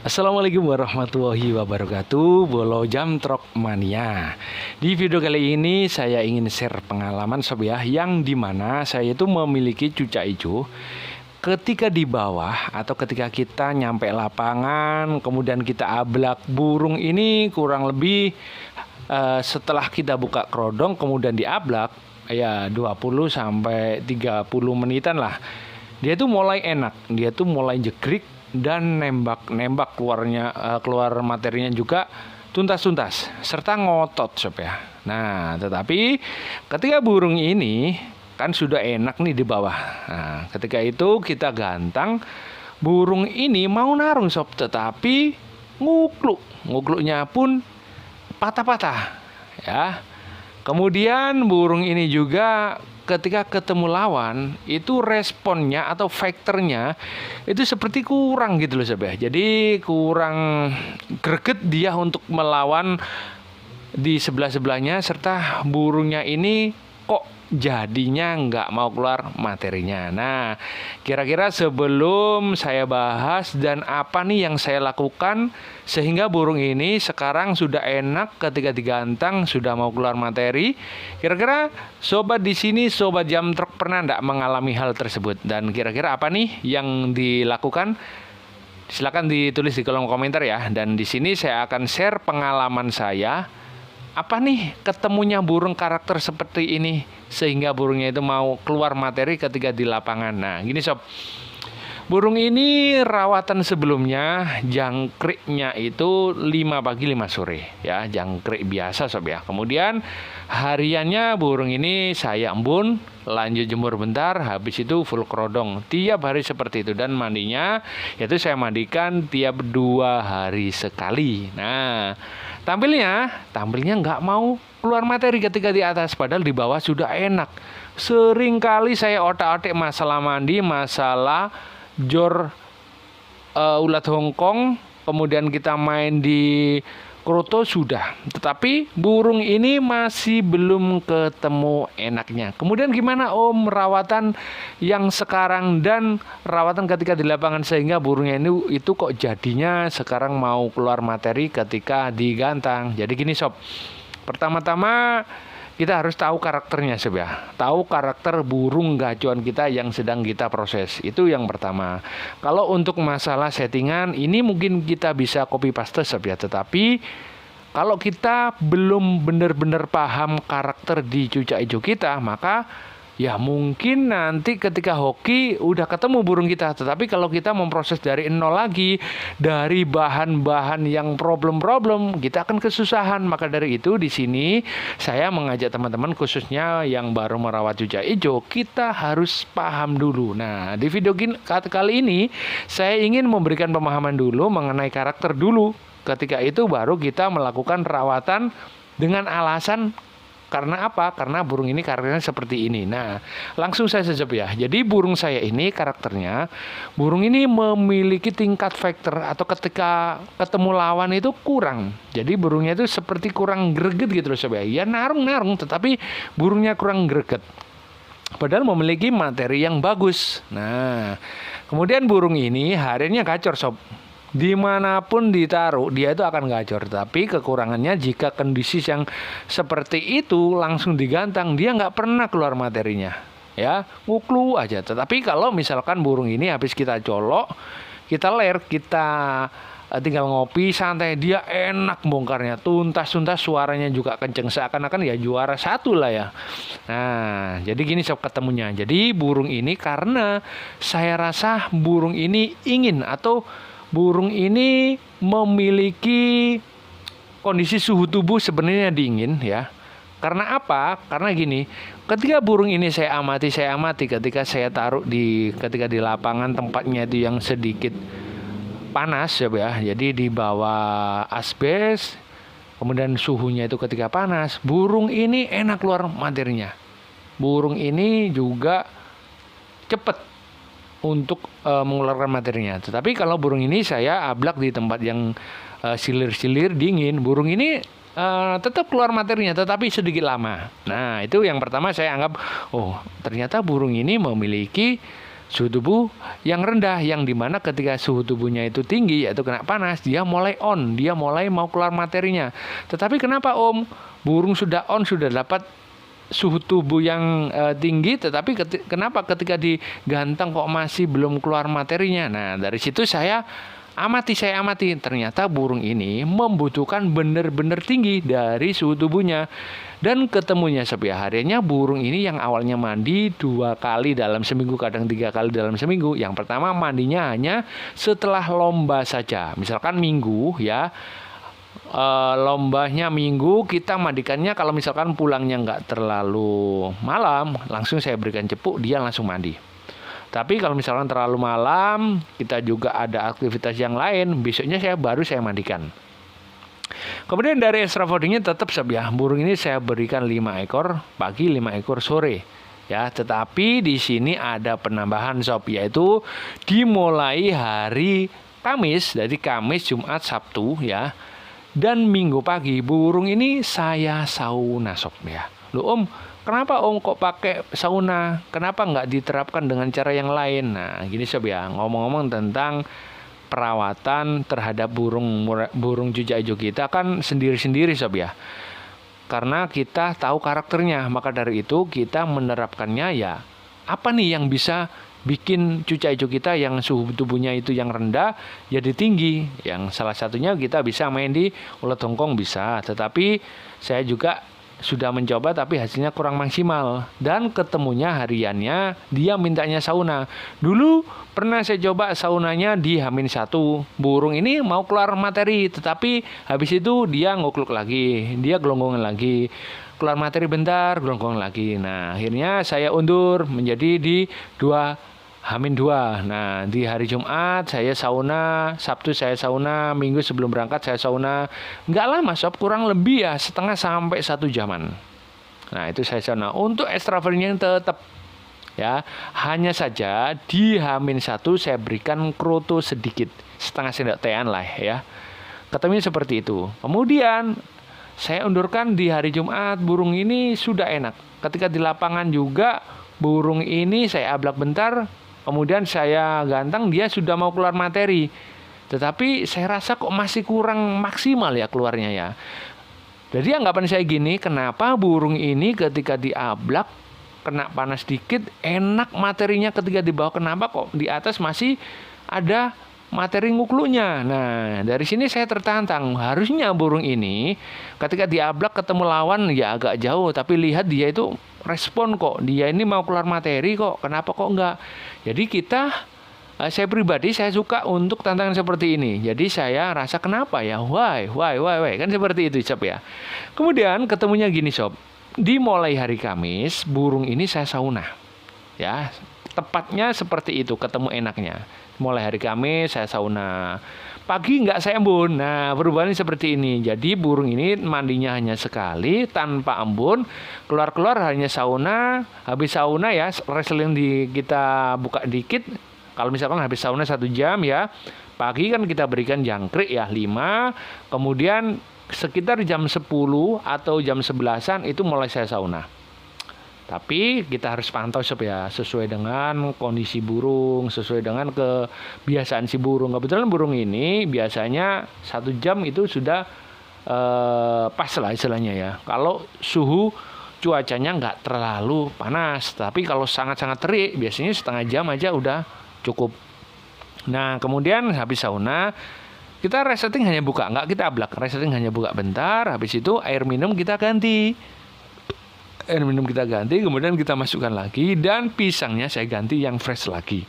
Assalamualaikum warahmatullahi wabarakatuh, Bolo Jamtrok Mania. Di video kali ini saya ingin share pengalaman sob ya, yang dimana saya itu memiliki cuca hijau. Ketika di bawah atau ketika kita nyampe lapangan, kemudian kita ablak burung ini kurang lebih setelah kita buka kerodong kemudian diablak ya 20 sampai 30 menitan lah. Dia tuh mulai enak, dia tuh mulai jegrik dan nembak keluar materinya juga tuntas-tuntas serta ngotot sob ya. Nah, tetapi ketika burung ini kan sudah enak nih di bawah. Nah, ketika itu kita gantang, burung ini mau narung sob, tetapi ngukluknya pun patah-patah ya. Kemudian burung ini juga ketika ketemu lawan itu responnya atau faktornya itu seperti kurang gitu loh sob ya. Jadi kurang greget dia untuk melawan di sebelah-sebelahnya, serta burungnya ini kok jadinya nggak mau keluar materinya. Nah, kira-kira sebelum saya bahas dan apa nih yang saya lakukan sehingga burung ini sekarang sudah enak ketika digantang, sudah mau keluar materi. Kira-kira sobat di sini, sobat Jamtrok, pernah nggak mengalami hal tersebut? Dan kira-kira apa nih yang dilakukan? Silakan ditulis di kolom komentar ya. Dan di sini saya akan share pengalaman saya. Apa nih ketemunya burung karakter seperti ini sehingga burungnya itu mau keluar materi ketika di lapangan. Nah, gini sob. Burung ini rawatan sebelumnya jangkriknya itu 5 pagi 5 sore ya, jangkrik biasa sob ya. Kemudian hariannya burung ini saya embun, lanjut jemur bentar, habis itu full kerodong tiap hari seperti itu. Dan mandinya yaitu saya mandikan tiap 2 hari sekali. Nah, tampilnya nggak mau keluar materi ketika di atas, padahal di bawah sudah enak. Sering kali saya otak-otak masalah mandi, masalah jor ulat Hongkong, kemudian kita main di kroto sudah, tetapi burung ini masih belum ketemu enaknya. Kemudian gimana om rawatan yang sekarang dan rawatan ketika di lapangan sehingga burungnya ini itu kok jadinya sekarang mau keluar materi ketika digantang? Jadi gini sob, pertama-tama kita harus tahu karakternya sob ya. Tahu karakter burung gacuan kita yang sedang kita proses. Itu yang pertama. Kalau untuk masalah settingan ini mungkin kita bisa copy paste sob ya. Tetapi kalau kita belum benar-benar paham karakter di cuca hijau kita, maka ya mungkin nanti ketika hoki udah ketemu burung kita. Tetapi kalau kita memproses dari nol lagi, dari bahan-bahan yang problem-problem, kita akan kesusahan. Maka dari itu di sini saya mengajak teman-teman khususnya yang baru merawat cuca hijau, kita harus paham dulu. Nah, di video kali ini saya ingin memberikan pemahaman dulu mengenai karakter dulu. Ketika itu baru kita melakukan rawatan dengan alasan karena apa? Karena burung ini karakternya seperti ini. Nah, langsung saya sejep ya. Jadi burung saya ini karakternya, burung ini memiliki tingkat faktor atau ketika ketemu lawan itu kurang. Jadi burungnya itu seperti kurang greget gitu loh sob ya. Ya narung-narung tetapi burungnya kurang greget. Padahal memiliki materi yang bagus. Nah, kemudian burung ini hariannya gacor sob. Dimanapun ditaruh dia itu akan gacor. Tapi kekurangannya jika kondisi yang seperti itu langsung digantang, dia nggak pernah keluar materinya ya, nguklu aja. Tetapi kalau misalkan burung ini habis kita colok, kita ler, kita tinggal ngopi santai, dia enak bongkarnya tuntas-tuntas, suaranya juga kenceng, seakan-akan ya juara 1 lah ya. Nah, jadi gini sob ketemunya. Jadi burung ini karena saya rasa burung ini ingin atau burung ini memiliki kondisi suhu tubuh sebenarnya dingin ya. Karena apa? Karena gini, ketika burung ini saya amati ketika saya taruh ketika di lapangan tempatnya itu yang sedikit panas ya. Jadi di bawah asbes, kemudian suhunya itu ketika panas, burung ini enak keluar materinya. Burung ini juga cepat untuk mengeluarkan materinya. Tetapi kalau burung ini saya ablak di tempat yang silir-silir dingin, burung ini tetap keluar materinya tetapi sedikit lama. Nah, itu yang pertama saya anggap, oh ternyata burung ini memiliki suhu tubuh yang rendah, yang dimana ketika suhu tubuhnya itu tinggi, yaitu kena panas, dia mulai on, dia mulai mau keluar materinya. Tetapi kenapa Om? Burung sudah on, sudah dapat suhu tubuh yang tinggi, tetapi kenapa ketika diganteng kok masih belum keluar materinya? Nah, dari situ saya amati, ternyata burung ini membutuhkan benar-benar tinggi dari suhu tubuhnya. Dan ketemunya Sob ya, harinya burung ini yang awalnya mandi 2 kali dalam seminggu, kadang 3 kali dalam seminggu. Yang pertama mandinya hanya setelah lomba saja, misalkan minggu ya, lombanya minggu, kita mandikannya kalau misalkan pulangnya nggak terlalu malam, langsung saya berikan cepuk, dia langsung mandi. Tapi kalau misalkan terlalu malam, kita juga ada aktivitas yang lain, besoknya baru saya mandikan. Kemudian dari extra foodingnya tetap Sob ya, burung ini saya berikan 5 ekor pagi, 5 ekor sore. Ya, tetapi di sini ada penambahan Sob, yaitu dimulai hari Kamis, dari Kamis, Jumat, Sabtu ya, dan Minggu pagi burung ini saya sauna Sob ya. Loh Om, kenapa Om kok pakai sauna? Kenapa nggak diterapkan dengan cara yang lain? Nah, gini Sob ya, ngomong-ngomong tentang perawatan terhadap burung cucak hijau kita kan sendiri-sendiri Sob ya. Karena kita tahu karakternya, maka dari itu kita menerapkannya ya. Apa nih yang bisa bikin cucak hijau kita yang suhu tubuhnya itu yang rendah jadi tinggi? Yang salah satunya kita bisa main di ulet hongkong bisa, tetapi saya juga sudah mencoba tapi hasilnya kurang maksimal. Dan ketemunya hariannya dia mintanya sauna. Dulu pernah saya coba saunanya di H-1. Burung ini mau keluar materi, tetapi habis itu dia ngukluk lagi, dia gelonggongan lagi, keluar materi bentar, gelonggongan lagi. Nah, akhirnya saya undur menjadi di H-2. Nah, di hari Jumat saya sauna, Sabtu saya sauna, Minggu sebelum berangkat saya sauna. Nggak lama Sob, kurang lebih ya setengah sampai 1 jaman. Nah, itu saya sauna. Untuk extravertnya tetap ya, hanya saja di H-1 saya berikan kroto sedikit, setengah sendok tean lah ya. Ketemunya seperti itu. Kemudian saya undurkan di hari Jumat, burung ini sudah enak. Ketika di lapangan juga burung ini saya ablak bentar, kemudian saya gantang, dia sudah mau keluar materi. Tetapi saya rasa kok masih kurang maksimal ya keluarnya ya. Jadi anggapan saya gini, kenapa burung ini ketika diablak kena panas dikit enak materinya, ketika di bawah kenapa kok di atas masih ada materi ngukluknya. Nah, dari sini saya tertantang. Harusnya burung ini ketika diablak ketemu lawan ya agak jauh, tapi lihat dia itu respon kok. Dia ini mau keluar materi kok. Kenapa kok enggak? Jadi saya pribadi saya suka untuk tantangan seperti ini. Jadi saya rasa kenapa ya? Why? Kan seperti itu Sob ya. Kemudian ketemunya gini Sob. Dimulai hari Kamis, burung ini saya sauna. Ya, tepatnya seperti itu, ketemu enaknya. Mulai hari Kamis saya sauna, pagi nggak saya embun. Nah, perubahannya seperti ini. Jadi burung ini mandinya hanya sekali tanpa embun, keluar hanya sauna. Habis sauna ya wrestling kita buka dikit. Kalau misalkan habis sauna 1 jam ya, pagi kan kita berikan jangkrik ya 5. Kemudian sekitar jam 10 atau jam 11-an itu mulai saya sauna. Tapi kita harus pantau Sob ya, sesuai dengan kondisi burung, sesuai dengan kebiasaan si burung. Kebetulan burung ini biasanya 1 jam itu sudah pas lah istilahnya ya. Kalau suhu cuacanya nggak terlalu panas, tapi kalau sangat-sangat terik biasanya setengah jam aja udah cukup. Nah, kemudian habis sauna kita resetting hanya buka, nggak kita ablak, resetting hanya buka bentar. Habis itu air minum kita ganti, kemudian kita masukkan lagi, dan pisangnya saya ganti yang fresh lagi.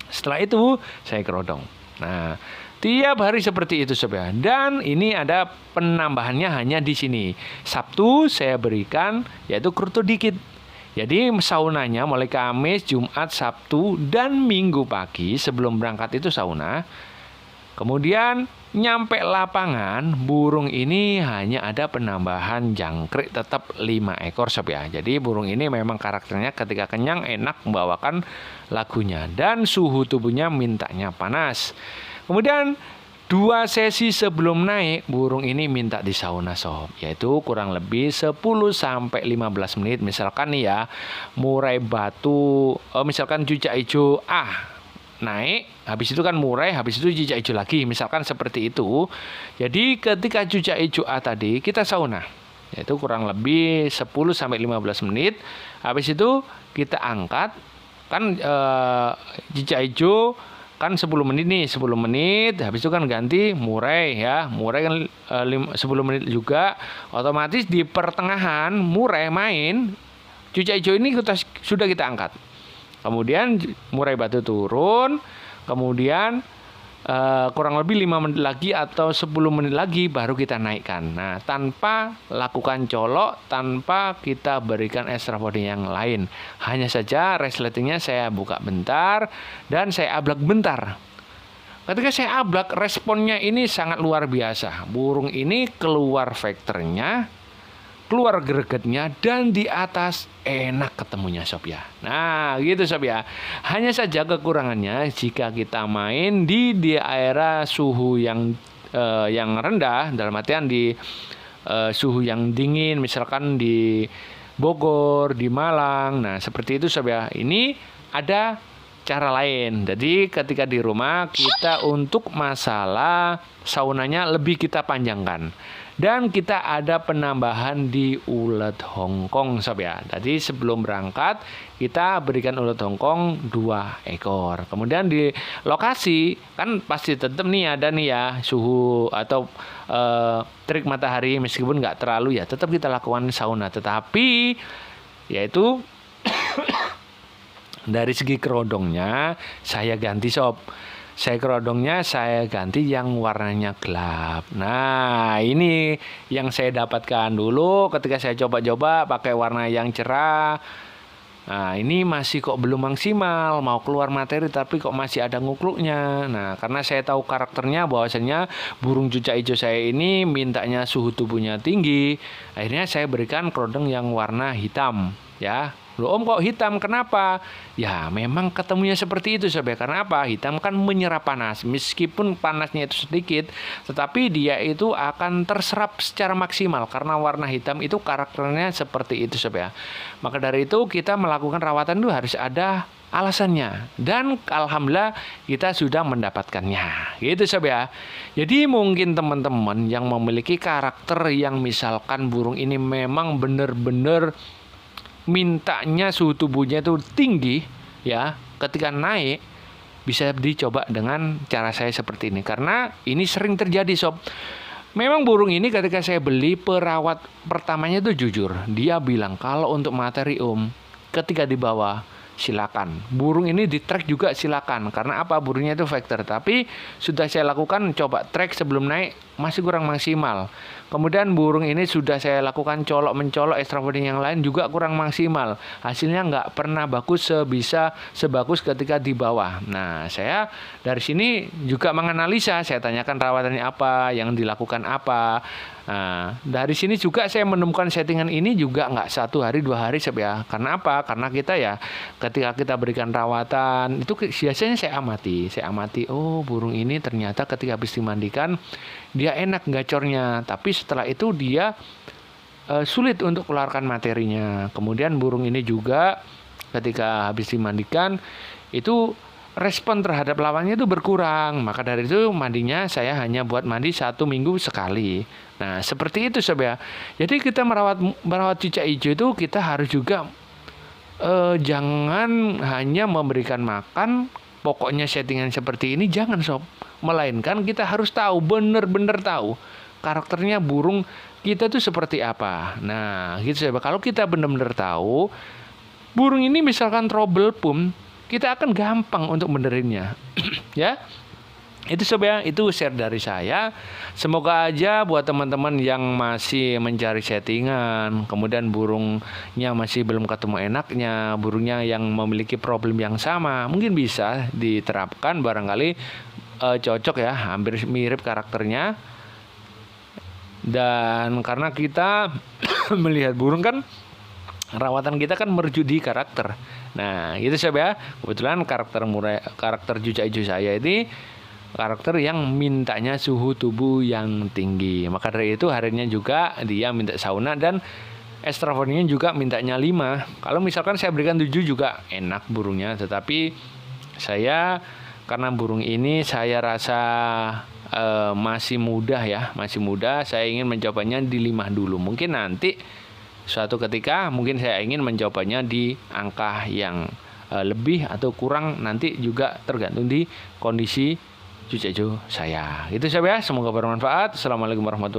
Setelah itu saya kerodong. Nah, tiap hari seperti itu Sob ya. Dan ini ada penambahannya hanya di sini. Sabtu saya berikan yaitu kroto dikit. Jadi saunanya mulai Kamis, Jumat, Sabtu, dan Minggu pagi sebelum berangkat itu sauna. Kemudian nyampe lapangan, burung ini hanya ada penambahan jangkrik tetap 5 ekor Sob ya. Jadi burung ini memang karakternya ketika kenyang enak membawakan lagunya, dan suhu tubuhnya mintanya panas. Kemudian 2 sesi sebelum naik, burung ini minta di sauna sob, yaitu kurang lebih 10-15 menit. Misalkan nih ya, murai batu, misalkan cucak hijau naik, habis itu kan murai, habis itu cucak hijau lagi, misalkan seperti itu. Jadi ketika cucak hijau tadi kita sauna, yaitu kurang lebih 10-15 menit. Habis itu kita angkat, kan cucak hijau kan 10 menit nih, 10 menit, habis itu kan ganti murai ya. Murai kan 10 menit juga. Otomatis di pertengahan murai main, cucak hijau ini sudah kita angkat. Kemudian murai batu turun, kemudian kurang lebih 5 menit lagi atau 10 menit lagi baru kita naikkan. Nah, tanpa lakukan colok, tanpa kita berikan extra body yang lain. Hanya saja resletingnya saya buka bentar dan saya ablak bentar. Ketika saya ablak, responnya ini sangat luar biasa. Burung ini keluar vektornya, keluar gregetnya, dan di atas enak ketemunya sob ya. Nah gitu sob ya. Hanya saja kekurangannya jika kita main di daerah suhu yang rendah, dalam artian di suhu yang dingin, misalkan di Bogor, di Malang. Nah seperti itu sob ya. Ini ada cara lain. Jadi ketika di rumah kita untuk masalah saunanya lebih kita panjangkan. Dan kita ada penambahan di ulet Hongkong sob ya. Tadi sebelum berangkat kita berikan ulet Hongkong 2 ekor. Kemudian di lokasi kan pasti tetap nih ada nih ya suhu atau terik matahari, meskipun nggak terlalu ya, tetap kita lakukan sauna. Tetapi yaitu dari segi kerodongnya saya ganti sob. Kerodongnya saya ganti yang warnanya gelap. Nah ini yang saya dapatkan dulu ketika saya coba-coba pakai warna yang cerah. Nah ini masih kok belum maksimal, mau keluar materi tapi kok masih ada ngukluknya. Nah karena saya tahu karakternya bahwasanya burung cucak hijau saya ini mintanya suhu tubuhnya tinggi, akhirnya saya berikan kerodong yang warna hitam ya. Loh om kok hitam, kenapa? Ya memang ketemunya seperti itu sob ya. Karena apa? Hitam kan menyerap panas. Meskipun panasnya itu sedikit, tetapi dia itu akan terserap secara maksimal. Karena warna hitam itu karakternya seperti itu sob ya. Maka dari itu kita melakukan rawatan itu harus ada alasannya. Dan alhamdulillah kita sudah mendapatkannya. Gitu sob ya. Jadi mungkin teman-teman yang memiliki karakter yang misalkan burung ini memang benar-benar mintanya suhu tubuhnya itu tinggi ya, ketika naik bisa dicoba dengan cara saya seperti ini, karena ini sering terjadi sob. Memang burung ini ketika saya beli, perawat pertamanya itu jujur, dia bilang kalau untuk materi ketika dibawa silakan, burung ini di track juga silakan. Karena apa? Burungnya itu vektor, tapi sudah saya lakukan coba track sebelum naik masih kurang maksimal. Kemudian burung ini sudah saya lakukan mencolok extra body yang lain juga kurang maksimal. Hasilnya nggak pernah bagus sebagus ketika di bawah. Nah saya dari sini juga menganalisa, saya tanyakan rawatannya apa, yang dilakukan apa. Nah dari sini juga saya menemukan settingan ini juga nggak 1 hari 2 hari sob ya. Karena apa? Karena kita ya ketika kita berikan rawatan itu biasanya saya amati, oh burung ini ternyata ketika habis dimandikan dia enak gacornya, tapi setelah itu dia sulit untuk keluarkan materinya. Kemudian burung ini juga ketika habis dimandikan itu respon terhadap lawannya itu berkurang. Maka dari itu mandinya saya hanya buat mandi 1 minggu sekali. Nah seperti itu sob ya. Jadi kita merawat cucak hijau itu kita harus juga jangan hanya memberikan makan, pokoknya settingan seperti ini jangan sob. Melainkan kita harus tahu, benar-benar tahu karakternya burung kita tuh seperti apa. Nah gitu sob. Kalau kita benar-benar tahu burung ini misalkan trouble pun, kita akan gampang untuk benerinnya. Ya. Itu sob ya, itu share dari saya. Semoga aja buat teman-teman yang masih mencari settingan, kemudian burungnya masih belum ketemu enaknya, burungnya yang memiliki problem yang sama, mungkin bisa diterapkan, barangkali cocok ya, hampir mirip karakternya. Dan karena kita melihat burung kan, rawatan kita kan merujuk di karakter. Nah, itu sob ya. Kebetulan karakter cucak hijau saya ini karakter yang mintanya suhu tubuh yang tinggi. Maka dari itu harinya juga dia minta sauna dan ekstravertnya juga mintanya 5. Kalau misalkan saya berikan 7 juga enak burungnya, tetapi saya karena burung ini saya rasa masih mudah ya, masih muda. Saya ingin mencobanya di 5 dulu. Mungkin nanti suatu ketika mungkin saya ingin mencobanya di angka yang lebih atau kurang, nanti juga tergantung di kondisi cucu saya. Itu saja, semoga bermanfaat. Assalamualaikum warahmatullahi wabarakatuh.